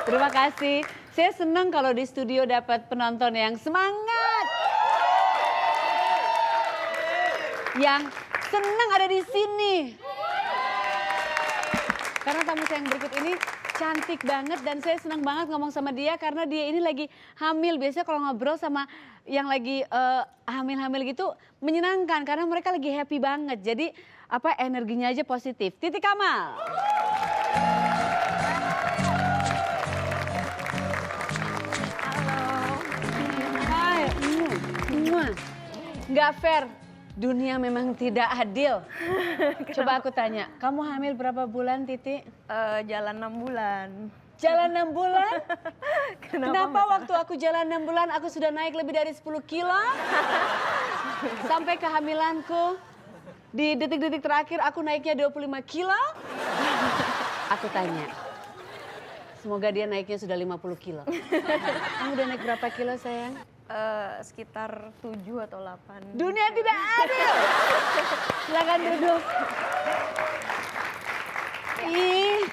Terima kasih. Saya senang kalau di studio dapat penonton yang semangat. Yang senang ada di sini. Karena tamu saya yang berikut ini cantik banget dan saya senang banget ngomong sama dia karena dia ini lagi hamil. Biasanya kalau ngobrol sama yang lagi hamil-hamil gitu menyenangkan karena mereka lagi happy banget. Jadi energinya aja positif. Titi Kamal. Hai. Nggak fair. Dunia memang tidak adil. Coba aku tanya, kamu hamil berapa bulan, Titi? Jalan 6 bulan. Jalan 6 bulan? Kenapa masalah? waktu aku jalan 6 bulan aku sudah naik lebih dari 10 kilo? Sampai kehamilanku, di detik-detik terakhir aku naiknya 25 kilo? Aku tanya, semoga dia naiknya sudah 50 kilo. Kamu udah naik berapa kilo, sayang? Sekitar 7 atau 8. Dunia tidak adil. Silakan duduk. Ih,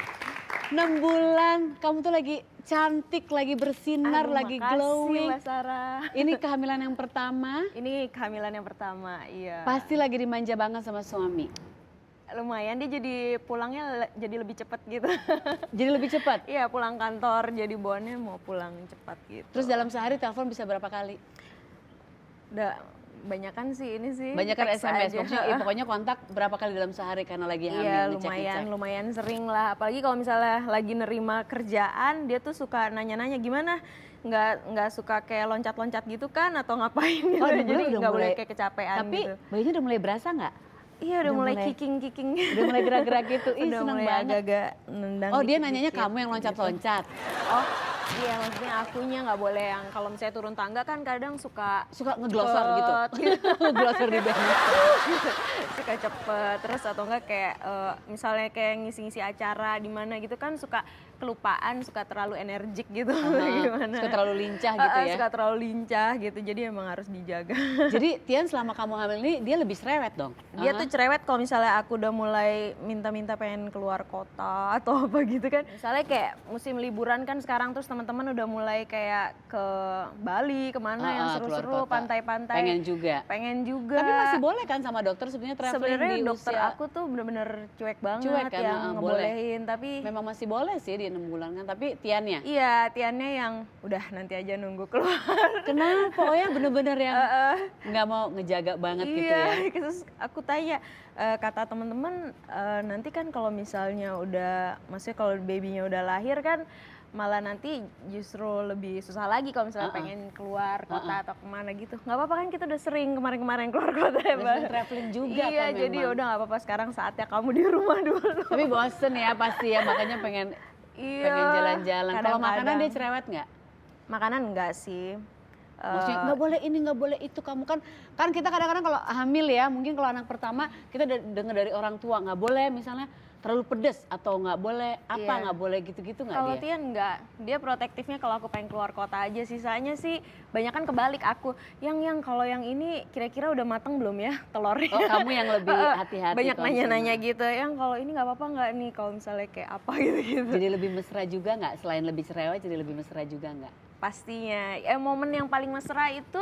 6 bulan. Kamu tuh lagi cantik, lagi bersinar, lagi glowing. Makasih Mbak Sarah. Ini kehamilan yang pertama. Ini kehamilan yang pertama, iya. Pasti lagi dimanja banget sama suami. Lumayan, dia jadi pulangnya jadi lebih cepat gitu. Jadi lebih cepat. Iya, pulang kantor jadi bawaannya mau pulang cepat gitu. Terus dalam sehari telepon bisa berapa kali? Udah banyakan sih ini sih. Banyakan teks SMS, aja. pokoknya kontak berapa kali dalam sehari karena lagi hamil. Iya, ngecek-ngecek. lumayan sering lah. Apalagi kalau misalnya lagi nerima kerjaan, dia tuh suka nanya-nanya gimana. Nggak suka kayak loncat-loncat gitu kan atau ngapain gitu. Oh, Jadi udah nggak boleh mulai- kayak kecapean Tapi gitu. bayinya udah mulai berasa nggak? Iya, udah mulai mulai- kicking. Udah mulai gerak-gerak gitu. Ih, Udah seneng mulai banget. agak-agak nendang. Oh, dia dikit-dikit nanyanya kamu yang loncat-loncat. gitu. Oh, iya maksudnya akunya nggak boleh yang kalau misalnya turun tangga kan kadang suka Suka ngeglosor gitu. cepet. Glosor di band. Suka cepet terus atau enggak kayak misalnya kayak ngisi-ngisi acara di mana gitu kan suka kelupaan, suka terlalu energik gitu. Gimana? Suka terlalu lincah gitu ya. Suka terlalu lincah gitu, jadi emang harus dijaga. Jadi Tian selama kamu hamil ini dia lebih cerewet dong? Dia tuh cerewet kalau misalnya aku udah mulai minta-minta pengen keluar kota atau apa gitu kan. Misalnya kayak musim liburan kan sekarang terus teman-teman udah mulai kayak ke Bali, kemana yang keluar seru-seru, kota. pantai-pantai. Pengen juga. Pengen juga. Tapi masih boleh kan sama dokter sebenarnya traveling Sebenarnya di dokter usia. aku tuh bener-bener cuek banget Cuek kan, yang boleh. ngebolehin. Tapi Memang masih boleh sih di 6 bulan kan, tapi Tiannya? iya, Tiannya yang udah nanti aja nunggu keluar. Kenapa? Oh ya bener-bener yang nggak mau ngejaga banget gitu ya? Iya, terus aku tanya, kata teman-teman nanti kan kalau misalnya udah, maksudnya kalau babynya udah lahir kan malah nanti justru lebih susah lagi kalau misalnya pengen keluar kota atau kemana gitu. Nggak apa-apa kan kita udah sering kemarin-kemarin keluar kota ya, Udah Mbak. sering traveling juga Iya, kan jadi memang. udah nggak apa-apa sekarang saatnya kamu di rumah dulu. Tapi bosen ya pasti ya, makanya pengen jalan-jalan. Kalau makanan dia cerewet nggak? Makanan enggak sih. Maksudnya nggak boleh ini, nggak boleh itu. Kamu kan kita kadang-kadang kalau hamil ya, mungkin kalau anak pertama kita dengar dari orang tua nggak boleh misalnya terlalu pedes atau nggak boleh apa, Iya. nggak boleh gitu-gitu nggak Kalau dia? Tian enggak, dia protektifnya kalau aku pengen keluar kota aja. Sisanya sih banyak kan kebalik aku. Yang kalau yang ini kira-kira udah mateng belum ya telurnya? Oh, kamu yang lebih hati-hati. Banyak kalau nanya-nanya sama- gitu. Yang kalau ini nggak apa-apa nggak nih kalau misalnya kayak apa gitu-gitu. Jadi lebih mesra juga nggak? Selain lebih cerewet, jadi lebih mesra juga nggak? Pastinya. Momen yang paling mesra itu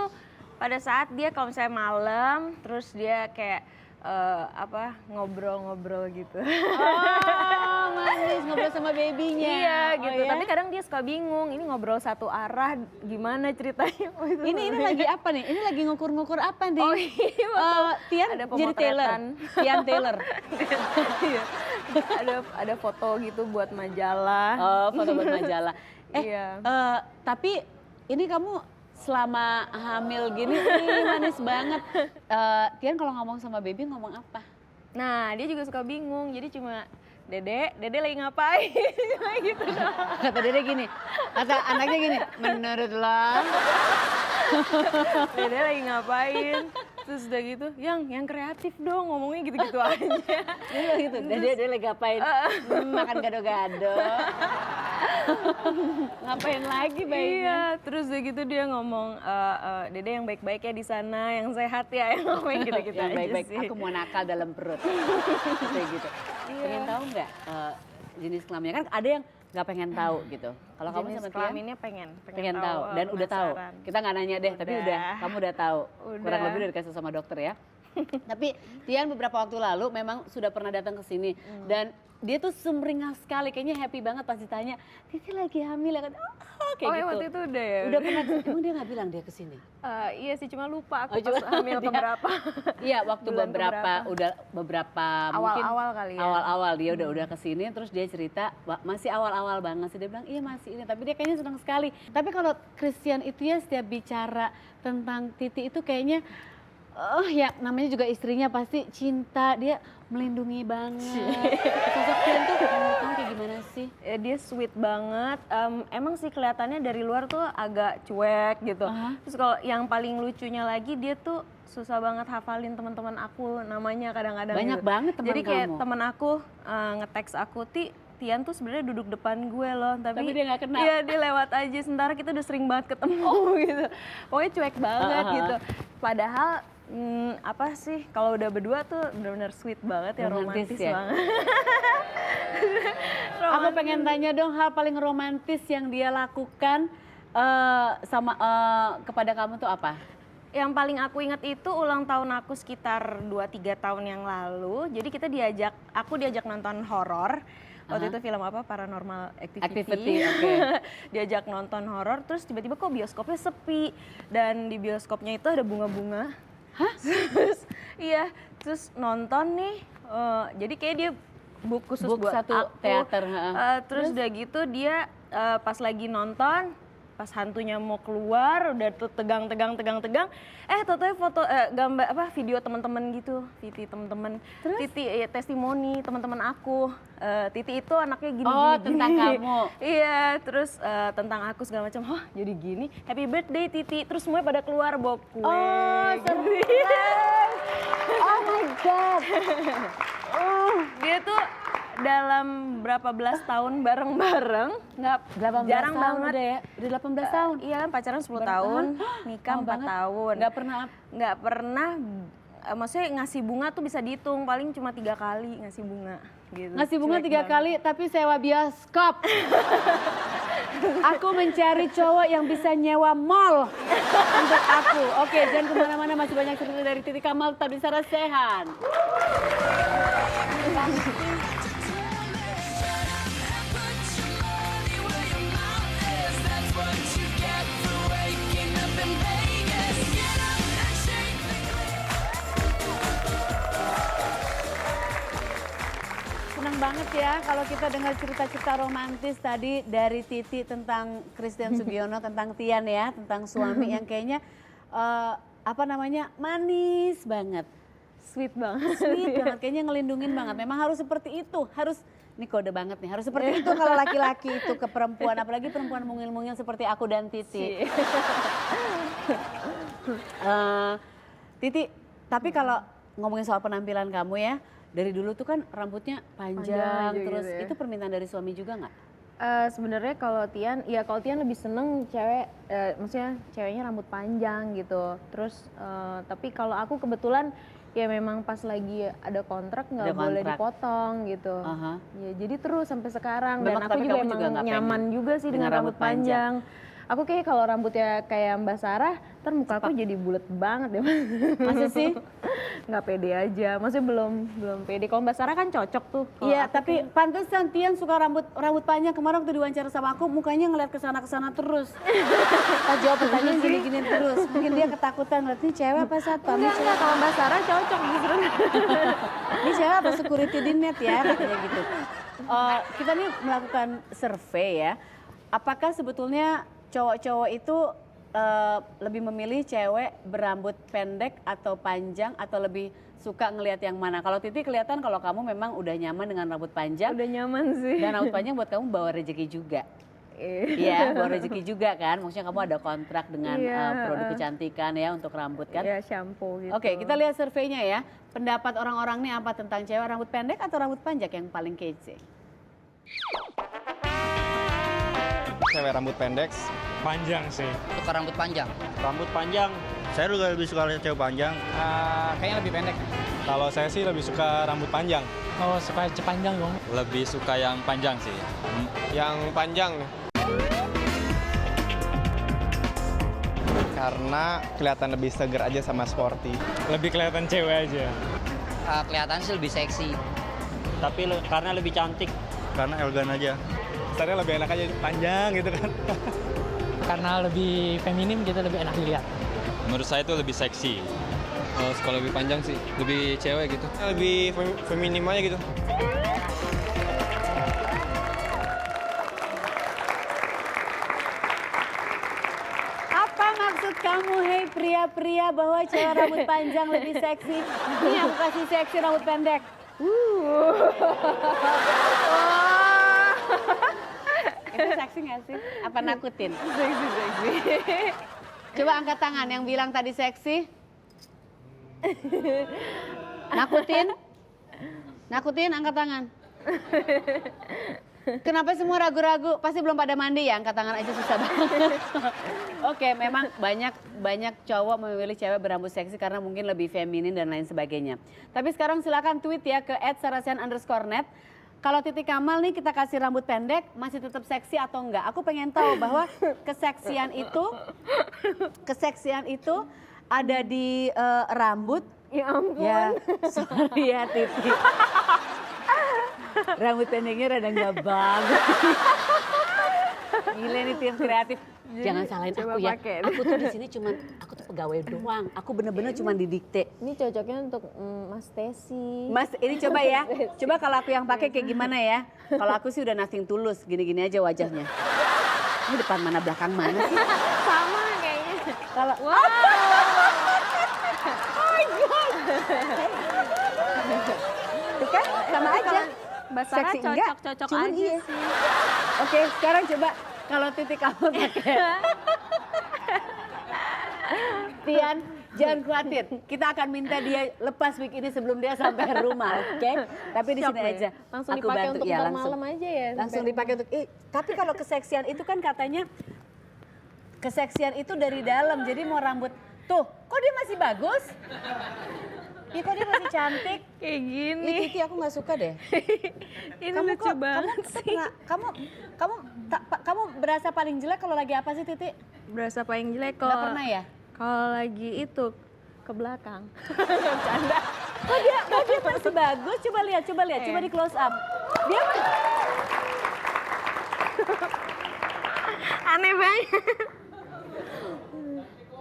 pada saat dia kalau misalnya malam, terus dia kayak ngobrol-ngobrol gitu. Oh, manis ngobrol sama babynya. Iya Oh, gitu. ya? Tapi kadang dia suka bingung. Ini ngobrol satu arah gimana ceritanya? Ini lagi apa nih? Ini lagi ngukur-ngukur apa nih? Oh iya, Tian ada jadi Taylor. pemotretan. Tian Taylor. Iya. ada foto gitu buat majalah. Oh, foto buat majalah. Iya. Tapi ini kamu selama hamil gini ih, manis banget. Tian kalau ngomong sama baby ngomong apa? Nah, dia juga suka bingung. Jadi cuma Dede lagi ngapain? Gitu. Kata Dede gini, kata anaknya gini, menurut lo? Dede lagi ngapain? Terus udah gitu, yang kreatif dong ngomongnya gitu-gitu aja. Iya gitu, Dede lagi ngapain? Makan gado-gado. Ngapain lagi bayinya? Iya, terus udah gitu dia ngomong, Dede yang baik-baik ya di sana, yang sehat ya, yang ngomong gitu-gitu Yang aja baik-baik, sih. aku mau nakal dalam perut. Kayak gitu. Iya. Pengen tahu nggak jenis kelaminnya? Kan ada yang nggak pengen tahu gitu. Kalau kamu Jenis sama Tian kelaminnya pengen tahu dan udah tahu. penasaran. Kita nggak nanya deh, tapi kamu udah tahu. Kurang Udah. lebih udah dikasih sama dokter ya. Tapi Tian beberapa waktu lalu memang sudah pernah datang ke sini dan dia tuh sumringah sekali, kayaknya happy banget pas ditanya, Titi lagi hamil ya kan? Kayak gitu. Waktu itu udah ya? Udah pernah, emang dia nggak bilang dia kesini? Iya sih, cuma lupa aku cuma pas hamil dia- keberapa. Iya, waktu Bulan beberapa mungkin Awal-awal kali ya. awal-awal dia udah kesini, terus dia cerita masih awal-awal banget sih, dia bilang iya masih ini, tapi dia kayaknya senang sekali. Tapi kalau Christian itu ya setiap bicara tentang Titi itu kayaknya ya namanya juga istrinya pasti cinta, dia melindungi banget. Sosok Tian tuh kamu kayak gimana sih? Dia sweet banget. Emang sih kelihatannya dari luar tuh agak cuek gitu. Terus kalau yang paling lucunya lagi dia tuh susah banget hafalin teman-teman aku namanya kadang-kadang. Banyak gitu. banget teman Jadi kayak kamu. teman aku nge-text aku, Tian tuh sebenarnya duduk depan gue loh, Tapi dia nggak kenal. Iya, dia lewat aja. Sementara kita udah sering banget ketemu gitu. Pokoknya cuek banget gitu. Padahal apa sih kalau udah berdua tuh benar-benar sweet banget ya, romantis ya? banget. Aku pengen tanya dong hal paling romantis yang dia lakukan kepada kamu tuh apa? Yang paling aku ingat itu ulang tahun aku sekitar 2-3 tahun yang lalu. Jadi aku diajak nonton horor. Waktu itu film apa? Paranormal Activity. Oke. Diajak nonton horor, terus tiba-tiba kok bioskopnya sepi. Dan di bioskopnya itu ada bunga-bunga. Hah? Iya, terus nonton nih. Jadi kayak dia book khusus buat satu aku. teater. Terus udah gitu dia pas lagi nonton, pas hantunya mau keluar udah tuh tegang, tau-tau foto gambar video teman-teman gitu, Titi teman-teman, Titi testimoni teman-teman aku, Titi itu anaknya gini. Tentang kamu. Iya, terus tentang aku segala macam. Jadi gini, happy birthday Titi, terus semuanya pada keluar bawa kue. Oh my god. Dia tuh dalam berapa belas tahun bareng-bareng, jarang banget. Udah 18 tahun. Iya, pacaran 10 tahun, nikah 4 tahun. Nggak pernah, maksudnya ngasih bunga tuh bisa dihitung, paling cuma 3 kali ngasih bunga. Gitu. Ngasih bunga Cuek 3 banget. kali tapi sewa bioskop. Aku mencari cowok yang bisa nyewa mall untuk aku. Oke, jangan kemana-mana, masih banyak cerita dari Titi Kamal, tetap di Sarasehan. Senang banget ya kalau kita dengar cerita-cerita romantis tadi dari Titi tentang Christian Sugiono, tentang Tian ya, tentang suami yang kayaknya manis banget. Sweet banget. Sweet banget, kayaknya ngelindungin banget. Memang harus seperti itu, ini kode banget nih, harus seperti itu kalau laki-laki itu ke perempuan, apalagi perempuan mungil-mungil seperti aku dan Titi. Titi, tapi kalau ngomongin soal penampilan kamu ya, dari dulu tuh kan rambutnya panjang aja terus, gitu ya. itu permintaan dari suami juga nggak? Sebenarnya kalau Tian lebih seneng maksudnya ceweknya rambut panjang gitu. Terus tapi kalau aku kebetulan ya memang pas lagi ada kontrak nggak boleh dipotong gitu. Ya jadi terus sampai sekarang. Dan aku juga emang nyaman juga sih dengan rambut panjang. Aku kayak kalau rambutnya kayak Mbak Sarah, ntar muka aku jadi bulat banget deh. Masa sih? Nggak pede aja, maksudnya belum pede. Kalau Mbak Sarah kan cocok tuh. Iya, tapi pantesan Tian suka rambut panjang. Kemarin waktu diwawancara sama aku, mukanya ngeliat kesana terus. Pas jawab pertanyaan gini-gini terus. Mungkin dia ketakutan, ngeliat ini cewek apa satpam? Enggak, kalau Mbak Sarah cocok justru. Ini cewek apa security di net ya, katanya gitu. Kita nih melakukan survei ya. Apakah sebetulnya cowok-cowok itu lebih memilih cewek berambut pendek atau panjang atau lebih suka ngelihat yang mana? Kalau Titi kelihatan kalau kamu memang udah nyaman dengan rambut panjang. Udah nyaman sih. Dan rambut panjang buat kamu bawa rezeki juga. Iya, bawa rezeki juga kan. Maksudnya kamu ada kontrak dengan produk kecantikan ya untuk rambut kan. Iya, shampoo gitu. Oke, kita lihat surveinya ya. Pendapat orang-orang nih apa tentang cewek rambut pendek atau rambut panjang yang paling kece? Cewek rambut pendek. Panjang sih. Suka rambut panjang. Rambut panjang. Saya juga lebih suka cewek panjang. Kayaknya lebih pendek. Kalau saya sih lebih suka rambut panjang. Oh, suka panjang dong. Lebih suka yang panjang sih. Yang panjang. Karena kelihatan lebih seger aja sama sporty. Lebih kelihatan cewek aja. Kelihatan sih lebih seksi. Tapi karena lebih cantik. Karena elegan aja. Kesannya lebih enak aja panjang gitu kan. Karena lebih feminim gitu, lebih enak dilihat. Menurut saya itu lebih seksi. Sekolah lebih panjang sih, lebih cewek gitu. Lebih feminim aja gitu. Apa maksud kamu, hei pria-pria, bahwa cewek rambut panjang lebih seksi? Ini aku kasih seksi rambut pendek. Itu seksi nggak sih? Apa nakutin? Seksi. Coba angkat tangan yang bilang tadi seksi. Nakutin? Nakutin, angkat tangan. Kenapa semua ragu-ragu? Pasti belum pada mandi ya, angkat tangan aja susah banget. Oke, memang banyak cowok memilih cewek berambut seksi karena mungkin lebih feminin dan lain sebagainya. Tapi sekarang silakan tweet ya ke @sarasian_net. Kalau Titi Kamal nih kita kasih rambut pendek, masih tetap seksi atau enggak? Aku pengen tahu bahwa keseksian itu ada di rambut. Ya ampun. Ya, sorry ya Titi. Rambut pendeknya rada nggak bagus. Gila nih tim kreatif. Jangan salahin coba aku ya. pakai. Aku tuh di sini aku tuh pegawai doang. Aku bener-bener cuma didikte. Ini cocoknya untuk Mas Tesi. Mas, ini coba ya. Coba kalau aku yang pakai kayak gimana ya? Kalau aku sih udah nothing tulus, gini-gini aja wajahnya. Ini depan mana belakang mana sih? Sama kayaknya. Kalau Tuh kan sama aja. Mbak Sarah Seksi enggak? cocok-cocok Cuman aja iya. sih. Oke, sekarang coba kalau Titi kamu pakai. Tian, jangan khawatir. Kita akan minta dia lepas wig ini sebelum dia sampai rumah, oke? Tapi di Siap sini deh. aja. Langsung Aku dipakai bantu. untuk Ya, ntar langsung. malam aja ya. Langsung sampai dipakai untuk tapi kalau keseksian itu kan katanya keseksian itu dari dalam. Jadi mau rambut tuh, kok dia masih bagus? Ih, kok dia masih cantik? kayak Ih, gini. Titi aku nggak suka deh. Ini lucu banget sih. Kamu berasa paling jelek kalau lagi apa sih Titi? Berasa paling jelek Nggak kalau pernah ya? Kalau lagi itu ke belakang. Kok dia masih bagus? Coba lihat, coba di close up. Dia Aneh banget.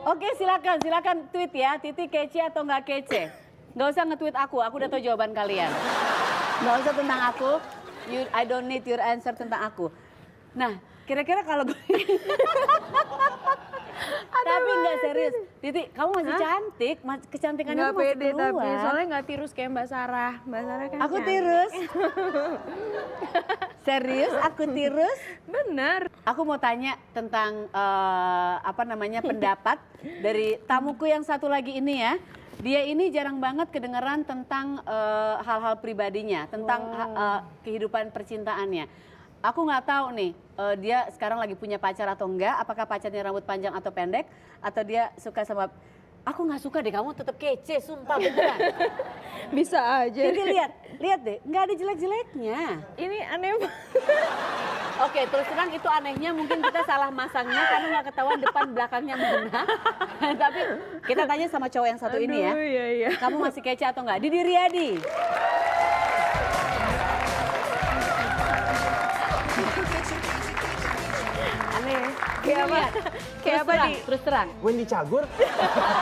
Oke, silakan tweet ya. Titi kece atau nggak kece? Nggak usah nge-tweet aku udah tahu jawaban kalian. Nggak usah tentang aku. I don't need your answer tentang aku. Nah, kira-kira kalau gue... Tapi nggak serius. Titi, kamu masih cantik. Kecantikannya Nggak tuh masih pede keluar. tapi soalnya nggak tirus kayak Mbak Sarah. Mbak Sarah kan Aku cantik. tirus. Serius, aku tirus. Bener. Aku mau tanya tentang pendapat dari tamuku yang satu lagi ini ya. Dia ini jarang banget kedengeran tentang hal-hal pribadinya, tentang kehidupan percintaannya. Aku nggak tahu nih, dia sekarang lagi punya pacar atau enggak, apakah pacarnya rambut panjang atau pendek, atau dia suka sama... Aku nggak suka deh, kamu tetap kece, sumpah beneran. Bisa aja. Jadi lihat deh, nggak ada jelek-jeleknya. Ini aneh banget. Oke, terus terang itu anehnya mungkin kita salah masangnya karena nggak ketahuan depan belakangnya mana. Tapi kita tanya sama cowok yang satu ini ya. Aduh, iya. Kamu masih kece atau enggak? Didi Riyadi. Aneh. Kayak apa? Kayak apa nih? Terus terang. Wendy Cagur?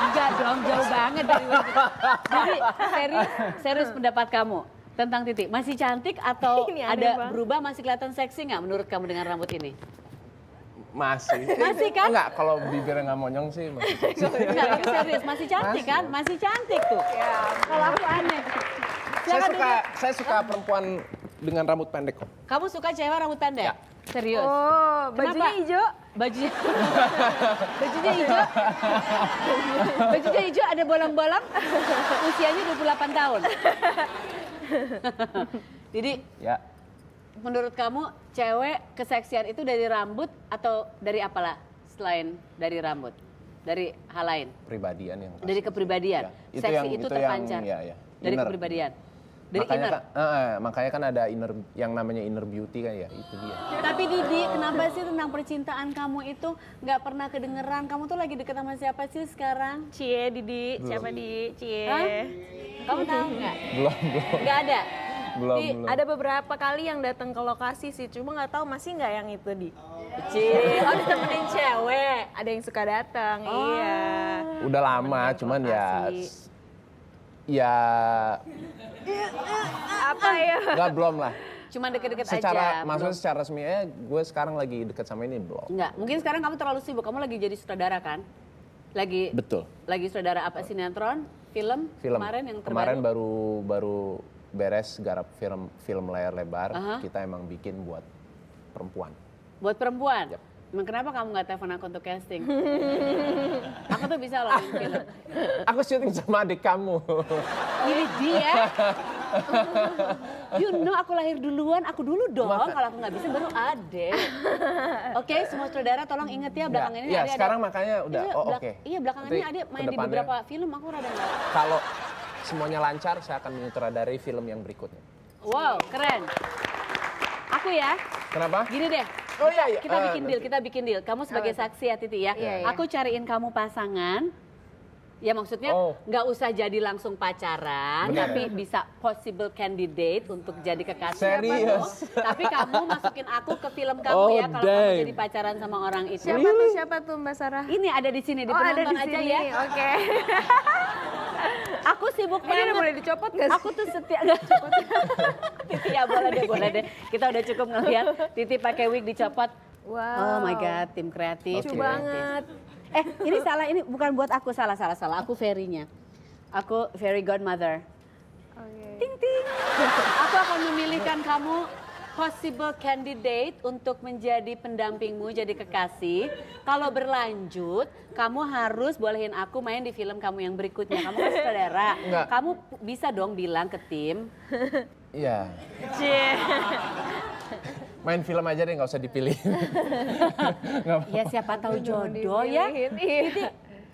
Enggak dong, jauh banget dari Wendy. Jadi serius pendapat kamu tentang Titi. Masih cantik atau Ini aneh ada banget. berubah, masih kelihatan seksi nggak menurut kamu dengan rambut ini? Masih. Masih kan? Enggak, kalau bibirnya nggak monyong sih masih. Enggak, tapi serius. Masih cantik kan? Masih cantik tuh. Kalau aku aneh. Saya suka perempuan dengan rambut pendek kok. Kamu suka cewek rambut pendek? Ya. Serius? Oh, bajunya Kenapa? hijau. Bajunya hijau. Bajunya hijau ada bolong-bolong. Usianya 28 tahun. Jadi, Ya. menurut kamu cewek keseksian itu dari rambut atau dari apalah selain dari rambut? Dari hal lain? Pribadian yang Dari kepribadian. Ya. Seksi itu terpancar. ya. Dari Bener. kepribadian. Dari inner. Makanya kan ada yang namanya inner beauty kan ya, itu dia. Tapi Didi, kenapa sih tentang percintaan kamu itu nggak pernah kedengeran? Kamu tuh lagi deket sama siapa sih sekarang? Cie, Didi, siapa Di? Cie. Hah? Kamu tahu nggak? Belum. Nggak ada. Belum. Ada beberapa kali yang datang ke lokasi sih, cuma nggak tahu masih nggak yang itu Di. Cie, oh ditemenin cewek. Ada yang suka datang, iya. Udah lama, cuman ya Apa ya? nggak belum lah. Cuma deket-deket Secara aja. maksudnya secara resminya gue sekarang lagi deket sama ini belum. Enggak, mungkin sekarang kamu terlalu sibuk. Kamu lagi jadi sutradara kan? Betul. Lagi sutradara apa, sinetron, film? Kemarin yang terbaru. Kemarin baru beres garap film layar lebar. Aha. Kita emang bikin buat perempuan. Buat perempuan? Yap. Emang kenapa kamu nggak telepon aku untuk casting? Aku tuh bisa loh main film. Aku syuting sama adik kamu. Ini dia. You know aku lahir duluan, aku dulu dong. Kalau aku nggak bisa baru Ade. Oke, semua saudara tolong inget ya belakangan ini Ya, Ade sekarang ada. makanya udah, oke. Iya, belakangan ini Ade main di kedepannya, beberapa film, aku rada nggak. Kalau semuanya lancar, saya akan menyutradarai film yang berikutnya. Wow, keren. Aku ya, Kenapa? gini deh. Oh iya, iya. Kita bikin deal. Kamu sebagai saksi ya Titi ya. Iya, iya. Aku cariin kamu pasangan. Ya maksudnya nggak usah jadi langsung pacaran, Bener. tapi bisa possible candidate untuk jadi kekasih. Serius? Tapi kamu masukin aku ke film kamu Oh, ya kalau kamu dang. jadi pacaran sama orang itu. Siapa tuh Mbak Sarah? Ini ada di sini, di Oh, ada penonton di aja sini. ya. Oke. Aku sibuk Ini udah banget. boleh dicopot nggak sih? Aku tuh setiap Titi ya boleh deh. Kita udah cukup ngeliat Titi pakai wig dicopot. Wow. Oh my god, tim kreatif. Lucu tim kreatif. banget. Ini salah, ini bukan buat aku, salah. Aku Ferry-nya. Aku Fairy Godmother. Oke. Ting ting. Aku akan memilihkan kamu possible candidate untuk menjadi pendampingmu, jadi kekasih. Kalau berlanjut, kamu harus bolehin aku main di film kamu yang berikutnya. Kamu kan saudara. Enggak. Kamu bisa dong bilang ke tim. Iya. Cie. Main film aja deh, nggak usah dipilih. Ya siapa tahu jodoh ya. Iya.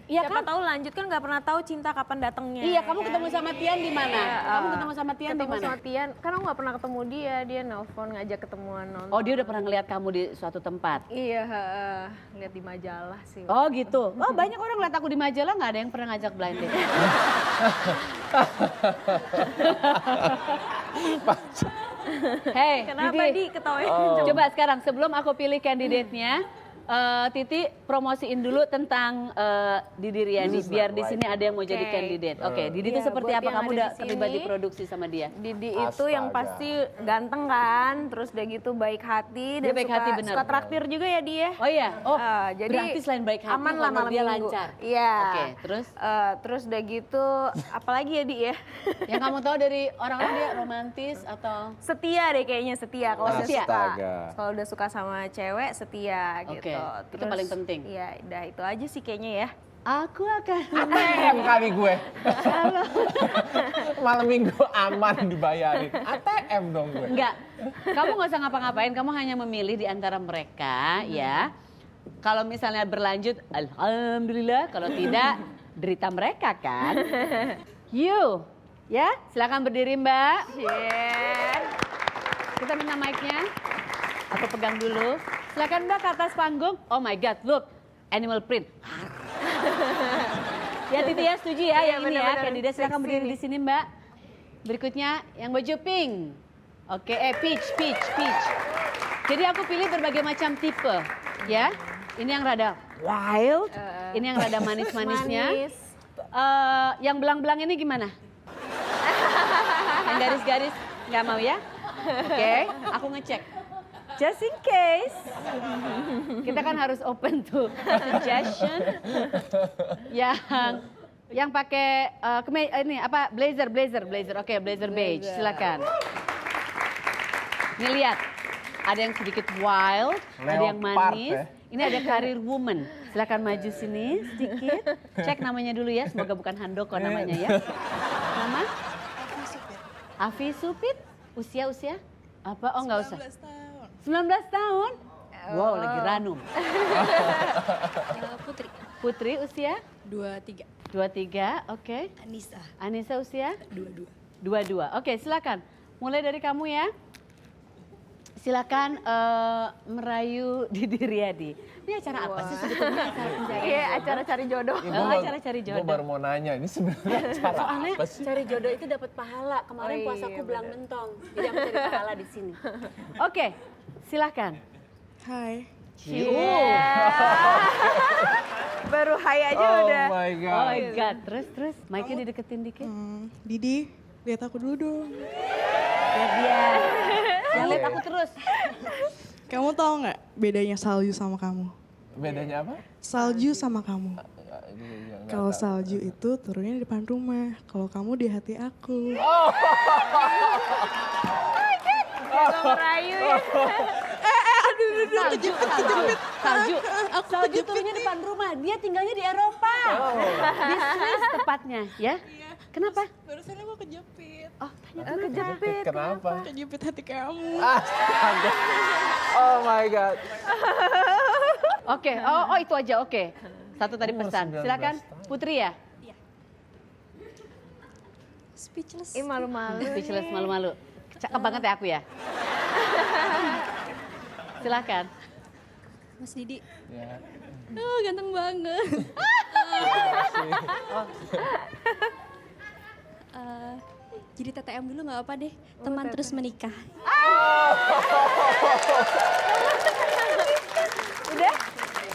Iya Siapa kan? tahu lanjut kan nggak pernah tahu cinta kapan datangnya. Iya, ya kamu kan? ketemu sama Tian di mana? Iya, Kamu ketemu sama Tian di ketemu mana? sama Tian, kan aku nggak pernah ketemu dia nelpon ngajak ketemuan nonton. Oh, dia udah pernah ngeliat kamu di suatu tempat. Iya, lihat di majalah sih. Oh gitu. Oh banyak orang ngeliat aku di majalah, nggak ada yang pernah ngajak blind date. Hey, Kenapa Didi? Di ketawain? Coba sekarang sebelum aku pilih kandidatnya, Titi promosiin dulu tentang Didi Riyadi biar di sini ada yang mau jadi Oke. kandidat. Oke, Didi itu Iya, seperti buat apa? yang Kamu ada udah di terlibat sini. di produksi sama dia? Didi itu yang Astaga. pasti ganteng kan, terus udah gitu baik hati Dia dan baik suka, hati, bener. suka traktir juga ya dia. Oh iya, oh Jadi berarti selain baik hati, aman lah honor malam dia minggu. lancar. Iya. Oke, terus? Terus udah gitu, apalagi ya Di ya? Yang kamu tahu dari orang-orang dia romantis atau? Setia deh kayaknya, setia. Kalau udah Setia. suka, Astaga. kalau udah suka sama cewek setia Oke, gitu. itu paling penting. Iya, udah itu aja sih kayaknya ya. Aku akan ATM kali gue. Malam minggu aman dibayarin. ATM dong gue. Enggak, kamu nggak usah ngapa-ngapain, kamu hanya memilih di antara mereka ya. Kalau misalnya berlanjut, alhamdulillah. Kalau tidak, derita mereka kan. You, ya silakan berdiri Mbak. Kita minta mic-nya. Aku pegang dulu. Silakan Mbak ke atas panggung. Oh my God, look, animal print. Ya Titi ya, setuju ya Iya, yang ini ya. benar-benar. Kandidat silakan Seksi berdiri nih. di sini Mbak. Berikutnya yang baju pink. Oke, peach. Jadi aku pilih berbagai macam tipe, ya. Ini yang rada wild, ini yang rada manis-manisnya. Manis. Yang belang-belang ini gimana? Yang garis-garis nggak mau ya? Oke, aku ngecek. Just in case. Kita kan harus open to suggestion. Yang pakai ini apa blazer. Oke, blazer beige. Silakan. Ini lihat. Ada yang sedikit wild, ada yang Leopard, manis. ya. Ini ada career woman. Silakan maju sini sedikit. Cek namanya dulu ya, semoga bukan Handoko namanya ya. Nama? Afi Supit. Usia? Apa? Oh nggak usah. 19 tahun. Wow, lagi ranum. Putri, Putri usia? 23. 23, oke. Anissa, Anissa usia? 22. 2-2. Oke, silakan. Mulai dari kamu ya. Silakan merayu Didi Riyadi. Ini acara apa sih sebetulnya? Acara pencarian Iya, jodoh? acara cari jodoh. Acara cari Gue jodoh. baru mau nanya, ini sebenarnya acara Soalnya apa sih? cari jodoh itu dapat pahala. Kemarin Oh, puasaku iya, belang mentong. Jadi aku cari pahala di sini. Oke, silakan. Hai. Baru hai aja Oh udah. my Oh god. my God. Terus. Mic-nya dideketin dikit. Didi, lihat aku dulu dong. Lihat dia. Jangan lihat aku terus. Kamu tahu nggak bedanya salju sama kamu? Bedanya apa? Salju sama kamu. Nggak Kalau tahu. salju itu turunnya di depan rumah. Kalau kamu di hati aku. Jago merayu ya. Salju turunnya depan rumah. Dia tinggalnya di Eropa. Di Swiss tepatnya, ya. Kenapa? Barusan aku kejepit. Oh, tanya Kejepit. Kenapa? Kejepit hati kamu. Astaga. Oh my god. Oke, oh itu aja, oke. Satu tadi Umur pesan. 19 Silakan, tahun. Putri ya. Speechless. Ih malu-malu. Speechless, malu-malu. Cakep banget ya aku ya. Silakan. Mas Didi, Ya. ganteng banget. Jadi TTM dulu nggak apa deh, teman terus menikah. Udah?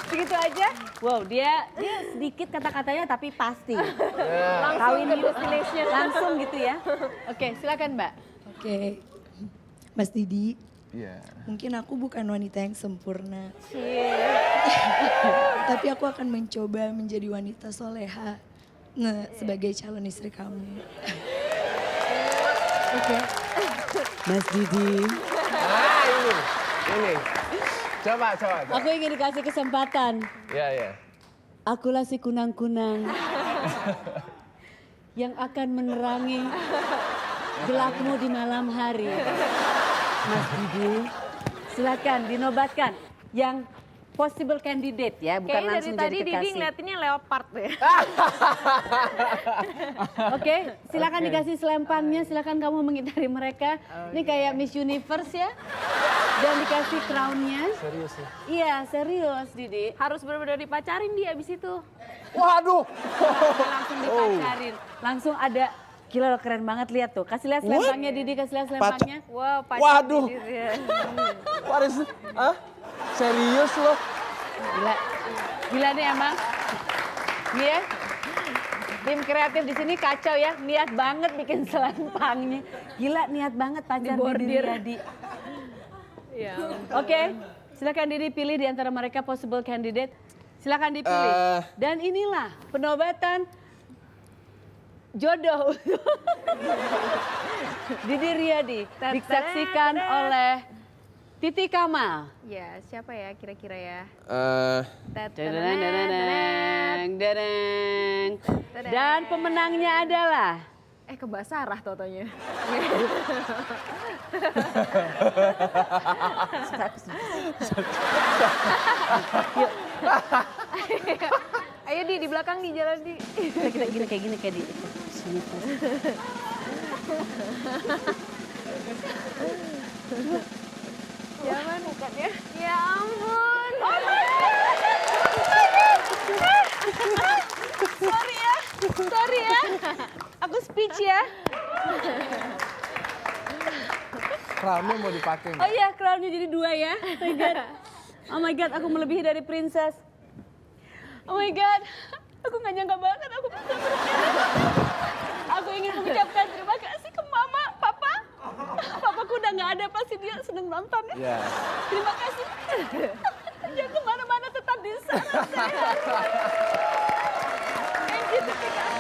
Segitu aja? Wow, dia sedikit kata-katanya tapi pasti. Langsung ke destination. Langsung gitu ya. Oke, silakan Mbak. Oke, Mas Didi, Iya. mungkin aku bukan wanita yang sempurna. Tapi aku akan mencoba menjadi wanita soleha sebagai calon istri kamu. Oke. Mas Didi. Ah ini. Coba. Aku ingin dikasih kesempatan. Ya. Akulah si kunang-kunang yang akan menerangi gelapmu di malam hari. Mas Didi, silakan dinobatkan yang possible candidate ya, bukan Kayaknya dari langsung tadi jadi Didi kekasih. ngeliatinnya leopard ya. Oke, silakan dikasih selempangnya, silakan kamu mengitari mereka. Ini kayak Miss Universe ya. Dan dikasih crown-nya. Serius ya? Iya, serius Didi. Harus benar-benar dipacarin dia abis itu. Waduh. Langsung dipacarin. Langsung ada, gila lo keren banget lihat tuh. Kasih lihat selempangnya Didi, kasih lihat selempangnya. Wow, Waduh. Didi ya. What is it? Hah? Serius loh? Gila nih emang. Nih ya. Tim kreatif di sini kacau ya, niat banget bikin selempangnya. Gila niat banget pacar Didi Riyadi. Ya. Oke, silakan Didi pilih di antara mereka possible candidate. Silakan dipilih. Dan inilah penobatan jodoh Didi Riyadi disaksikan oleh Titi Kamal. Ya, siapa ya kira-kira ya? Dan pemenangnya adalah Kebak Sarah totonya. Ayo di belakang di jalan di. kita gini kayak di sini. Jangan bukan ya? Ya ampun. Sorry ya. Aku speech ya. Crown-nya mau dipakai. Oh iya, crown-nya jadi 2 ya. Oh my god, aku melebihi dari princess. Oh my god, aku gak nyangka banget aku bisa Aku ingin mengucapkan terima kasih ke mama, papa. Papaku udah gak ada, pasti dia seneng nonton ya. Ya. Terima kasih. Jangan kemana-mana, tetap di sana. Thank you, Tika.